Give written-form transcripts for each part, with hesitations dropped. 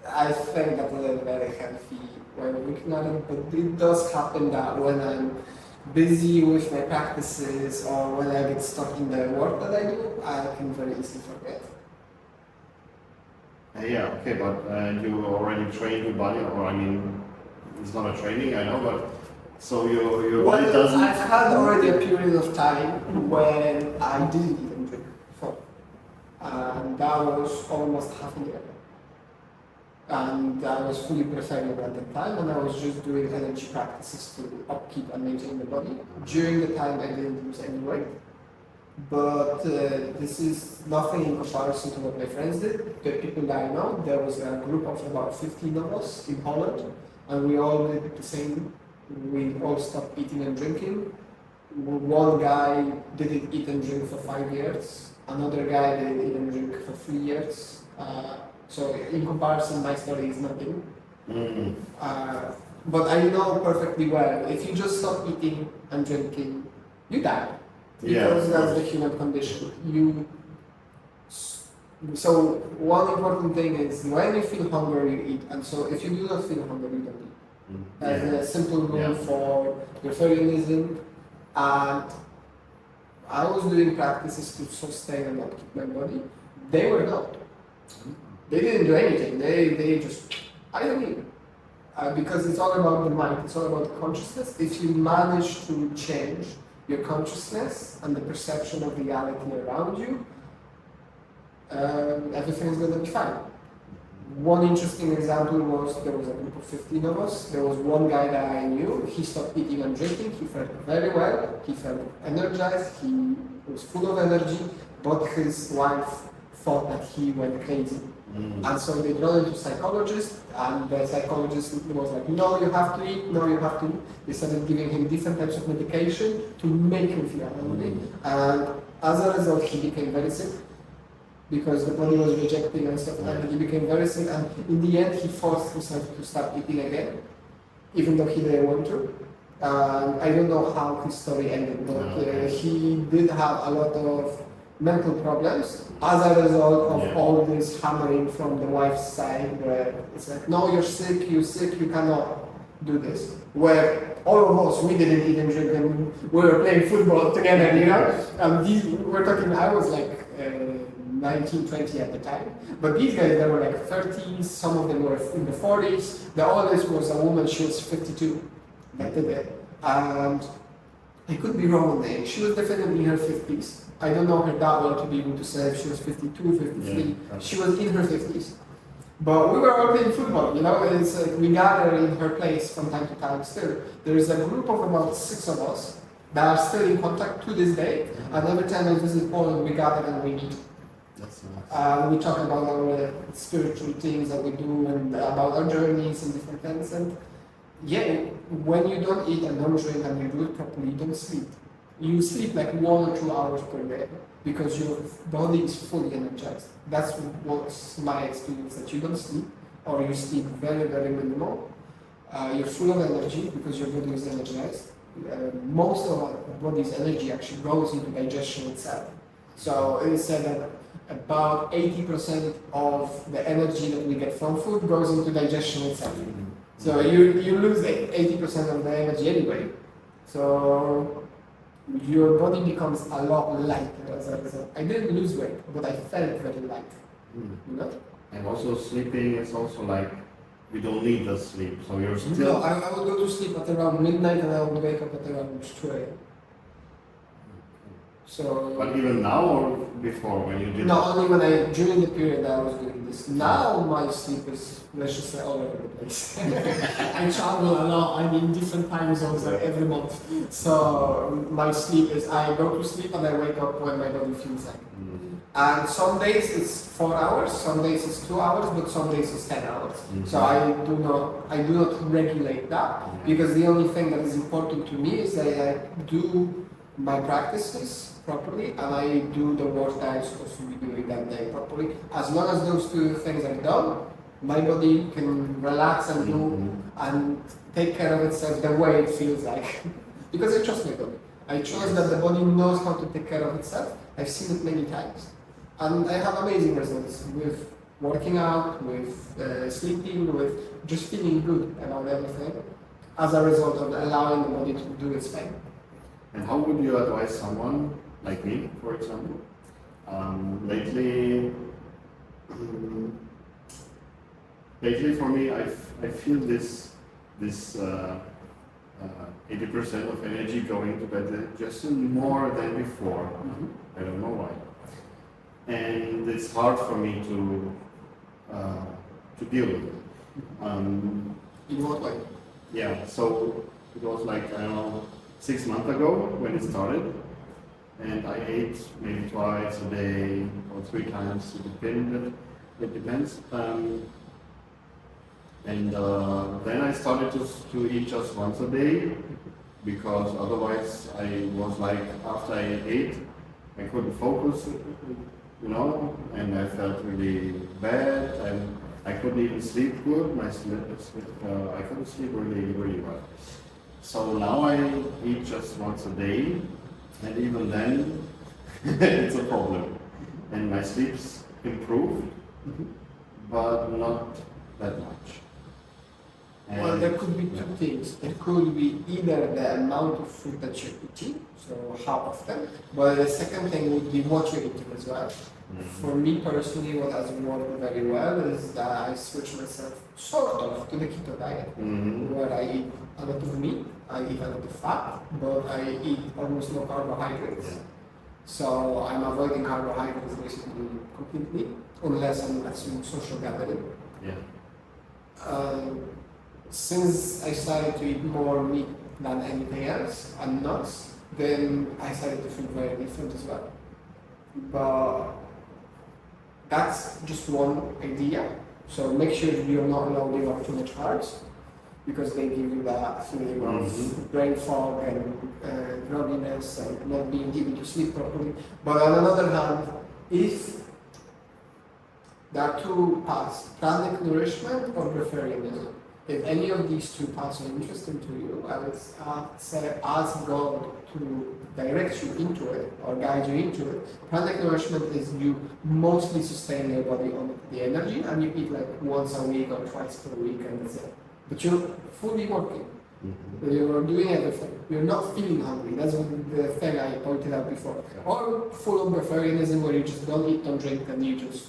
I think that was a very healthy way of looking at it, but it does happen that when I'm busy with my practices or when I get stuck in the work that I do, I can very easily forget. Yeah, okay, but you already trained your body, or I mean, it's not a training, I know, but so your body doesn't. I've had already a period of time when I didn't even drink before, and that was almost half a year. And I was fully preferring at the time, and I was just doing energy practices to upkeep and maintain the body. During the time, I didn't lose any weight, but this is nothing in comparison to what my friends did. The people that I know, there was a group of about 15 of us in Holland, and we all did the same. We all stopped eating and drinking. One guy didn't eat and drink for 5 years. Another guy didn't eat and drink for 3 years. So in comparison, my story is nothing. But I know perfectly well, if you just stop eating and drinking, you die. Because that's the human condition. So one important thing is when you feel hunger, you eat. And so if you do not feel hunger, you don't eat. As a simple rule for Breatharianism. And I was doing practices to sustain and upkeep my body. They were not. They didn't do anything. They just, I don't eat. Because it's all about the mind, it's all about consciousness. If you manage to change your consciousness and the perception of reality around you, everything is going to be fine. One interesting example was there was a group of 15 of us. There was one guy that I knew. He stopped eating and drinking. He felt very well. He felt energized. He was full of energy. But his wife thought that he went crazy. And so they brought him to a psychologist, and the psychologist was like, no, you have to eat, no, you have to eat. They started giving him different types of medication to make him feel hungry. And as a result, he became very sick because the body was rejecting and stuff, and he became very sick. And in the end, he forced himself to start eating again, even though he didn't want to. I don't know how his story ended, but he did have a lot of mental problems as a result of all this hammering from the wife's side, where it's like, no, you're sick, you cannot do this. Where all of us, we didn't eat and drink, and we were playing football together, you know? And we're talking, I was like 19, 20 at the time, but these guys, they were like 30s, some of them were in the 40s. The oldest was a woman, she was 52 back then. And I could be wrong on the age, she was definitely in her 50s. I don't know her that well to be able to say if she was 52, 53. She was in her 50s. But we were all playing football, you know, it's like we gather in her place from time to time still. There is a group of about 6 of us that are still in contact to this day, and every time I visit Poland, we gather and we meet. That's nice. We talk about our spiritual things that we do and about our journeys and different things. And when you don't eat and don't drink and you do it properly, you don't sleep. You sleep like 1 or 2 hours per day because your body is fully energized. That's what's my experience, that you don't sleep or you sleep very, very minimal. You're full of energy because your body is energized. Most of our body's energy actually goes into digestion itself. So it is said that about 80% of the energy that we get from food goes into digestion itself. So you lose 80% of the energy anyway. So your body becomes a lot lighter as a result. I didn't lose weight, but I felt very light. You know? And also sleeping is also like, we don't need the sleep, so you're still... No, I would go to sleep at around midnight and I would wake up at around 2 a.m. So... But even now or before, when you did... No, only during the period that I was doing this. Now my sleep is, let's just say, all over the place. I travel a lot, I'm in different time zones like every month. So my sleep is, I go to sleep and I wake up when my body feels like. And some days it's 4 hours, some days it's 2 hours, but some days it's 10 hours. So I do not regulate that, because the only thing that is important to me is that I do my practices properly and I do the work that I'm supposed to be doing that day properly. As long as those 2 things are done, my body can relax and do and take care of itself the way it feels like. Because I trust my body. I trust that the body knows how to take care of itself. I've seen it many times. And I have amazing results with working out, with sleeping, with just feeling good about everything, as a result of allowing the body to do its thing. And how would you advise someone like me, for example? Lately, for me, I feel this 80% of energy going to bed just more than before. I don't know why, and it's hard for me to deal with it. In what way? Yeah, so it was like, I don't know, 6 months ago when it started, and I ate maybe twice a day or 3 times, it depends. Then I started to eat just once a day, because otherwise I was like, after I ate, I couldn't focus, and I felt really bad, and I couldn't even sleep good. I couldn't sleep really, really well. So now I eat just once a day, and even then, it's a problem. And my sleep's improved, but not that much. Well, there could be two things. It could be either the amount of food that you're eating, so how often, but the second thing would be what you're eating as well. For me personally, what has worked very well is that I switch myself sort of to the keto diet, where I eat a lot of meat, I eat a lot of fat, but I eat almost no carbohydrates. Yeah. So I'm avoiding carbohydrates basically completely, unless I'm at some social gathering. Yeah. Since I started to eat more meat than anything else and nuts, then I started to feel very different as well. But that's just one idea. So make sure you're not loading up too much carbs, because they give you that feeling of brain fog and grogginess and not being able to sleep properly. But on the other hand, if there are two paths, pranic nourishment or breatharianism. If any of these two paths are interesting to you, I would say ask God to direct you into it or guide you into it. Pranic nourishment is you mostly sustain your body on the energy, and you eat like once a week or twice per week, and that's it. But you're fully working. You're doing everything. You're not feeling hungry. That's the thing I pointed out before. Or full of breatharianism, where you just don't eat, don't drink, and you just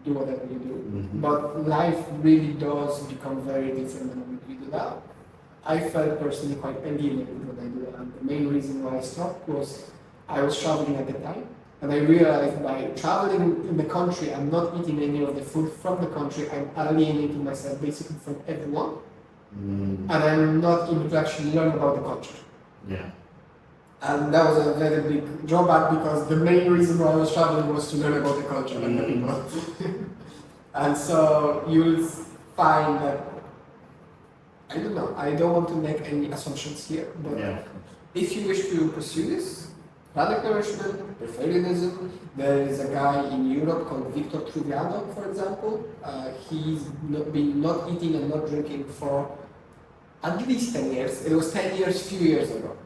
do whatever you do. But life really does become very different when we do that. I felt personally quite alienated when I do that. And the main reason why I stopped was I was traveling at the time, and I realized by traveling in the country, I'm not eating any of the food from the country. I'm alienating myself basically from everyone, and I'm not able to actually learn about the culture. Yeah. And that was a very big drawback, because the main reason why I was traveling was to learn about the culture and the people. And so you'll find that, I don't know, I don't want to make any assumptions here, but if you wish to pursue this, pranic nourishment, breatharianism, there is a guy in Europe called Victor Truviano, for example. He's been not eating and not drinking for at least 10 years. It was 10 years, few years ago.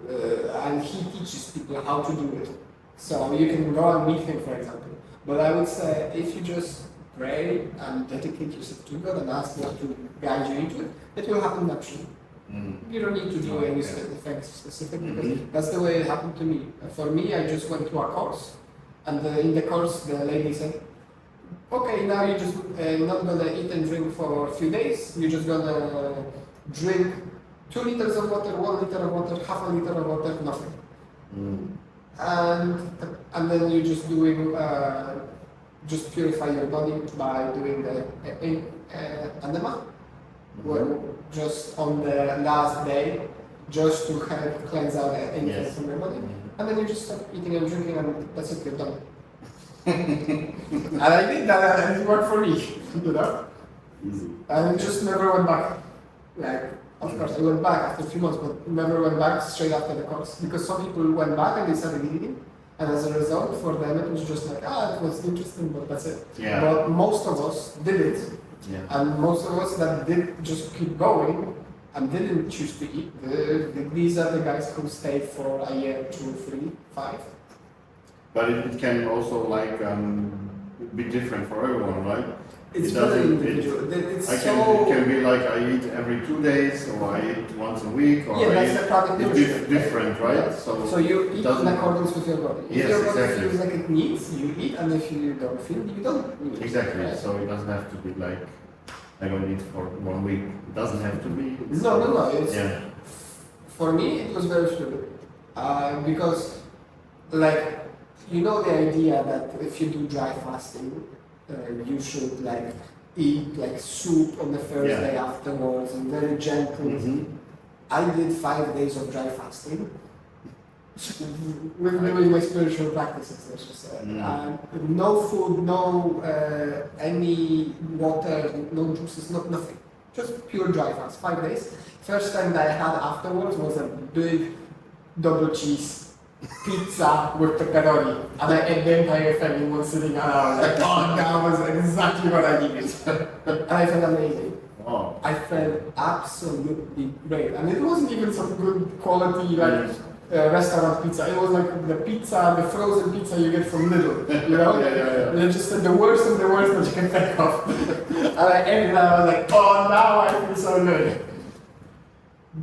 And he teaches people how to do it. So you can go and meet him, for example. But I would say, if you just pray and dedicate yourself to God and ask God to guide you into it, it will happen naturally. You don't need to do anything specific, because that's the way it happened to me. For me, I just went to a course, and in the course, the lady said, okay, now you're just not gonna eat and drink for a few days, you're just gonna drink 2 liters of water, 1 liter of water, half a liter of water, nothing. And then you're just doing, just purify your body by doing the enema, where just on the last day, just to help cleanse out anything from your body. And then you just stop eating and drinking, and that's it, you're done. And I did that, and it worked for me, And just never went back. Like, of course, I went back after a few months, but never went back straight after the course. Because some people went back and they started eating, and as a result, for them, it was just like, it was interesting, but that's it. But most of us did it. And most of us that did just keep going and didn't choose to eat, these are the guys who stayed for a year, 2, 3, 5. But it can also be different for everyone, right? It's It very doesn't. individual. It's It can be like I eat every 2 days, or I eat once a week, or yeah, I that's eat. the product It's nourishment. different, right? Yeah. So you eat in doesn't- accordance with your body. If Yes, your body exactly. feels like it needs, you eat, and if you don't feel, you don't eat. Exactly. Right? So it doesn't have to be like I don't eat for 1 week. It doesn't have to be. No. It's, Yeah. For me, it was very fluid. Because, like, you know the idea that if you do dry fasting, you should like eat like soup on the first Yeah. day afterwards and very gentle. Mhm. I did 5 days of dry fasting with doing my spiritual practices, let's just say. No food, no any water, no juices, nothing. Just pure dry fast, 5 days. First time that I had afterwards was a big double cheese pizza with pepperoni. And I ate the entire family was sitting and I was like, oh, that was exactly what I needed. And I felt amazing. Wow. I felt absolutely great. And it wasn't even some good quality like restaurant pizza. It was like the pizza, the frozen pizza you get from Lidl, you know? Yeah. And it's just the worst of the worst that you can think of. And I ate it and I was like, oh, now I feel so good.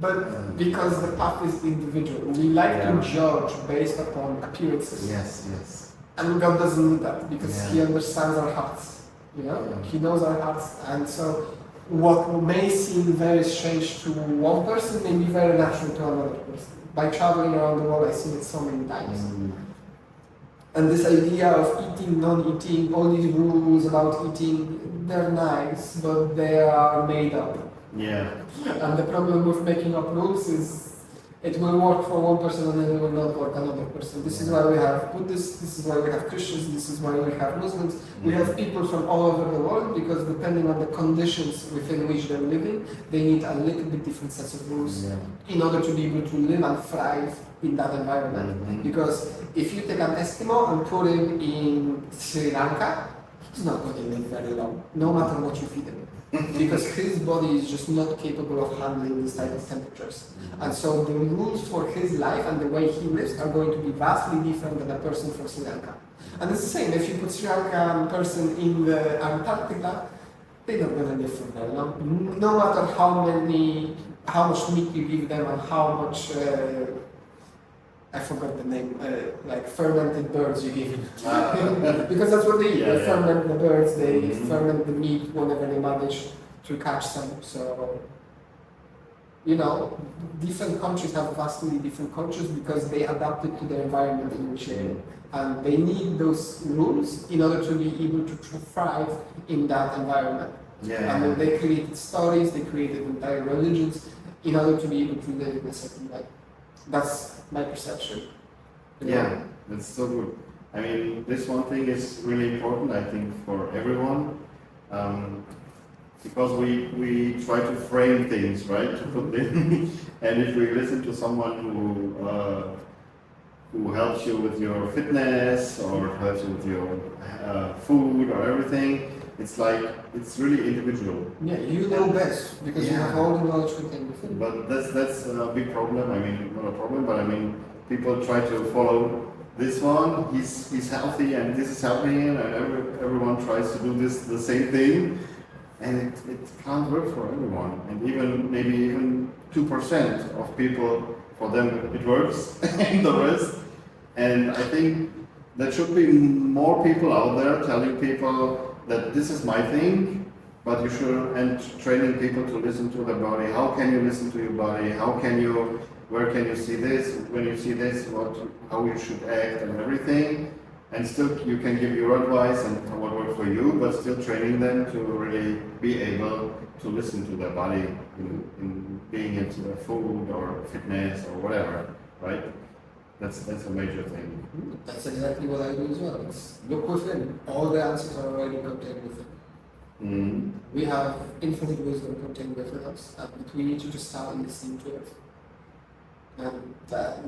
But because the path is individual, we like to judge based upon appearances. Yes. And God doesn't do that because Yeah. He understands our hearts. You know, Yeah. He knows our hearts, and so what may seem very strange to one person may be very natural to another person. By traveling around the world, I've seen it so many times. And this idea of eating, non-eating, all these rules about eating, they're nice, but they are made up. Yeah. And the problem with making up rules is it will work for one person and then it will not work another person. This is why we have Buddhists, this is why we have Christians, this is why we have Muslims. We have people from all over the world because depending on the conditions within which they're living, they need a little bit different sets of rules in order to be able to live and thrive in that environment. Because if you take an Eskimo and put him in Sri Lanka, he's not going to live very long, no matter what you feed him. Because his body is just not capable of handling this type of temperatures. And so the rules for his life and the way he lives are going to be vastly different than a person from Sri Lanka. And it's the same, if you put Sri Lankan person in the Antarctica, they're not going to live for very long. No matter how much meat you give them and how much, I forgot the name, like fermented birds you give them. Because that's what they eat. They ferment the birds, they ferment the meat whenever they manage to catch some. So, you know, different countries have vastly different cultures because they adapted to the environment in which they live. And they need those rules in order to be able to thrive in that environment. And then they created stories, they created entire religions in order to be able to live in a certain way. That's my perception. Yeah, that's so good. I mean, this one thing is really important, I think, for everyone, because we try to frame things, right, to put in, and if we listen to someone who helps you with your fitness or helps you with your food or everything, it's like, it's really individual. Yeah, you know best because you have all the knowledge contained within. But that's a big problem. I mean, not a problem, but I mean, people try to follow this one. He's healthy, and this is helping him, and everyone tries to do the same thing, and it can't work for everyone. And maybe even 2% of people, for them it works, and the rest. And I think there should be more people out there telling people that this is my thing, but you should, and training people to listen to their body. How can you listen to your body? Where can you see this? When you see this, how you should act and everything. And still you can give your advice and what works for you, but still training them to really be able to listen to their body in being it food or fitness or whatever, right? That's a major thing. That's exactly what I do as well. It's look within. All the answers are already contained within. We have infinite wisdom contained within us, and we need to just start listening to it. And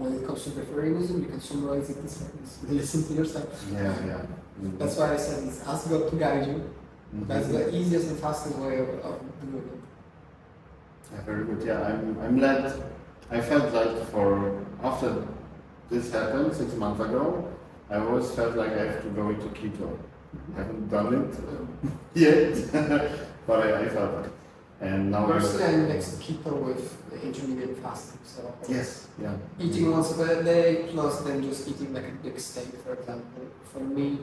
when it comes to preferring wisdom, you can summarize it this way: listen to yourself. That's why I said it's ask God to guide you. That's the easiest and fastest way of doing it. Yeah, very good. Yeah, I'm glad. I felt like after this happened 6 months ago, I always felt like I have to go into keto. haven't done it yet, but I felt it. And now personally, I mixed keto with intermediate fasting. So yes, yeah. Eating once a day plus then just eating like a big steak, for example. For me,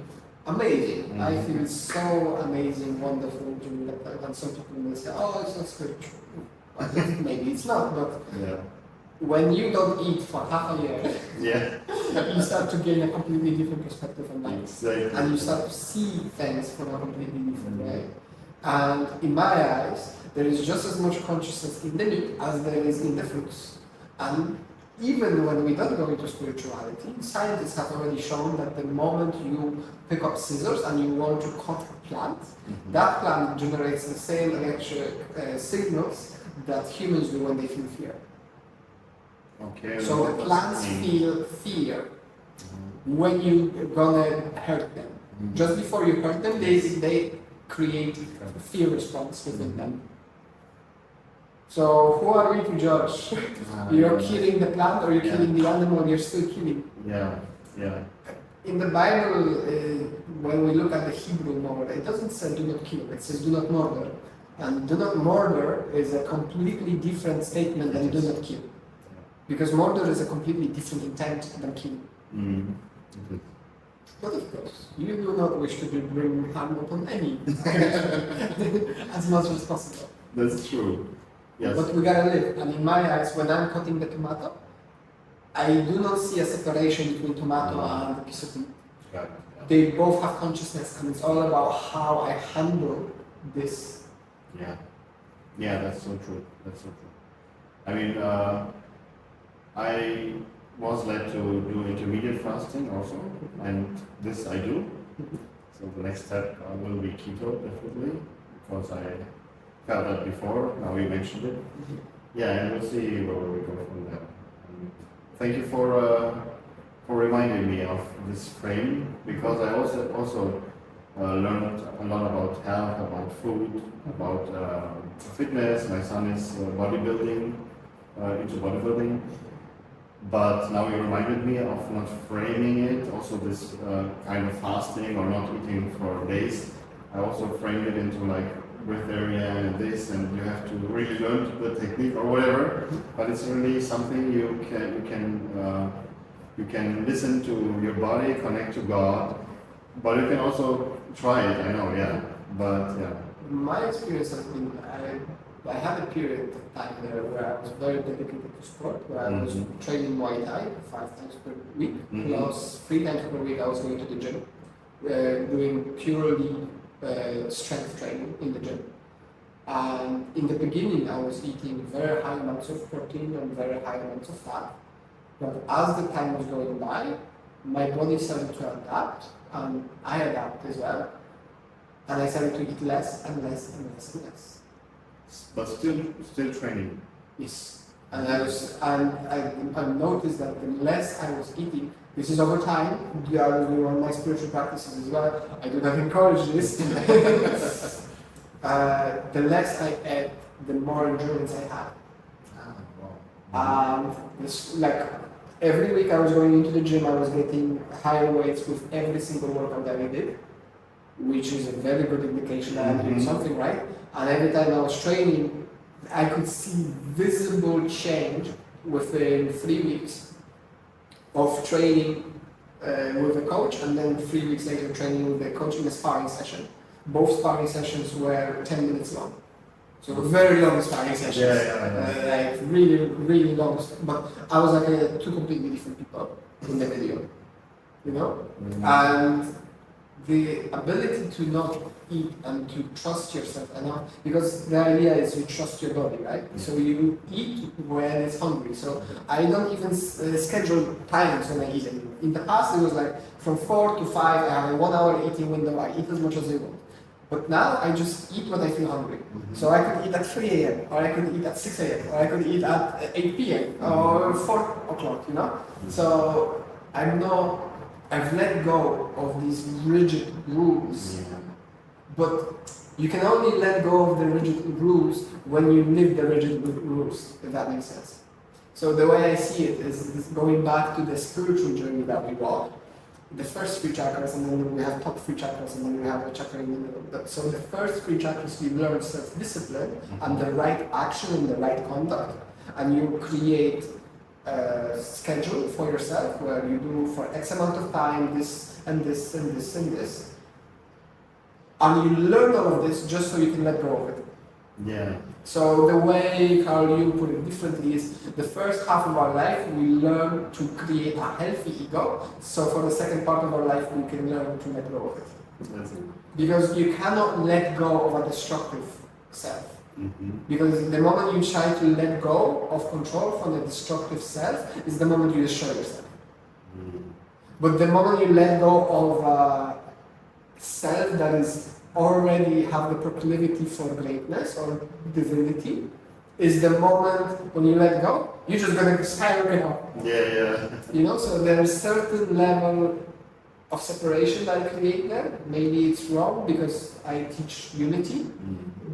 amazing. I feel so amazing, wonderful during that time. And some people may say, "Oh, it's not spiritual." Maybe it's not, but Yeah. when you don't eat for half a year, Yeah. you start to gain a completely different perspective on life. Exactly. And you start to see things from a completely different way. And in my eyes, there is just as much consciousness in the meat as there is in the fruits. And even when we don't go into spirituality, scientists have already shown that the moment you pick up scissors and you want to cut a plant, that plant generates the same electric signals that humans do when they feel fear. Okay. So the plants feel fear when you're gonna hurt them. Just before you hurt them, they create a fear response within them. So who are we to judge? You're killing the plant or you're killing the animal, you're still killing. Yeah, yeah. In the Bible, when we look at the Hebrew word, it doesn't say do not kill, it says do not murder. And do not murder is a completely different statement than do not kill. Because murder is a completely different intent than killing. But of course, you do not wish to bring harm upon any as much as possible. That's true. Yes. But we gotta live. And in my eyes, when I'm cutting the tomato, I do not see a separation between tomato and a piece of meat. Right. They both have consciousness, and it's all about how I handle this. Yeah. Yeah, that's so true. That's so true. I mean, I was led to do intermediate fasting also, and this I do. So the next step will be keto, definitely, because I felt that before. Now you mentioned it. Yeah, and we'll see where we go from there. And thank you for reminding me of this frame, because I also learned a lot about health, about food, about fitness. My son is bodybuilding, into bodybuilding. But now you reminded me of not framing it, also this kind of fasting or not eating for days. I also framed it into like breath area and this, and you have to really learn the technique or whatever. But it's really something you can listen to your body, connect to God. But you can also try it. I know, yeah. But yeah. My experience has been I had a period of time there where I was very dedicated to sport, where I was training Muay Thai 5 times per week, plus 3 times per week I was going to the gym, doing purely strength training in the gym. And in the beginning I was eating very high amounts of protein and very high amounts of fat, but as the time was going by, my body started to adapt, and I adapted as well, and I started to eat less and less and less and less. But still training. Yes, and I noticed that the less I was eating, this is over time. You are on my spiritual practices as well. I do not encourage this. The less I ate, the more endurance I had. And this, like every week I was going into the gym, I was getting higher weights with every single workout that I did, which is a very good indication that I'm doing something right. And every time I was training, I could see visible change within 3 weeks of training with a coach, and then 3 weeks later training with the coach in a sparring session. Both sparring sessions were 10 minutes long. So very long sparring sessions. Like really, really long. But I was like 2 completely different people in the video, you know? And the ability to not eat and to trust yourself enough, because the idea is you trust your body, right? So you eat when it's hungry. So I don't even schedule times when I eat anymore. In the past it was like from 4 to 5, I have a 1 hour eating window, I eat as much as I want. But now I just eat when I feel hungry. So I could eat at 3 a.m. or I could eat at 6 a.m. or I could eat at 8 p.m. or 4 o'clock, you know? So I've let go of these rigid rules, but you can only let go of the rigid rules when you live the rigid rules, if that makes sense. So the way I see it is going back to the spiritual journey that we walk. the first three chakras, and then we have top three chakras, and then we have a chakra in the middle. So the first three chakras, you learn self-discipline and the right action and the right conduct, and you create a schedule for yourself where you do for X amount of time this and this and this and this, and you learn all of this just so you can let go of it. Yeah. So the way Carl Jung put it differently is the first half of our life we learn to create a healthy ego. So for the second part of our life we can learn to let go of it. That's it. Because you cannot let go of a destructive self. Mm-hmm. Because the moment you try to let go of control from the destructive self is the moment you destroy yourself. Mm. But the moment you let go of a self that is already have the proclivity for greatness or divinity, is the moment when you let go, you're just gonna skyrocket up. Yeah. You know, so there's certain level of separation that I create there. Maybe it's wrong because I teach unity,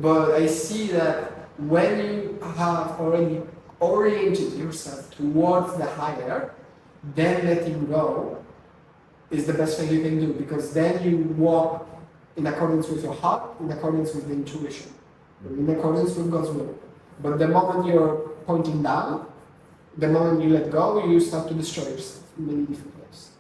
but I see that when you have already oriented yourself towards the higher, then letting go is the best thing you can do, because then you walk in accordance with your heart, in accordance with the intuition, in accordance with God's will. But the moment you're pointing down, the moment you let go, you start to destroy yourself in many different ways.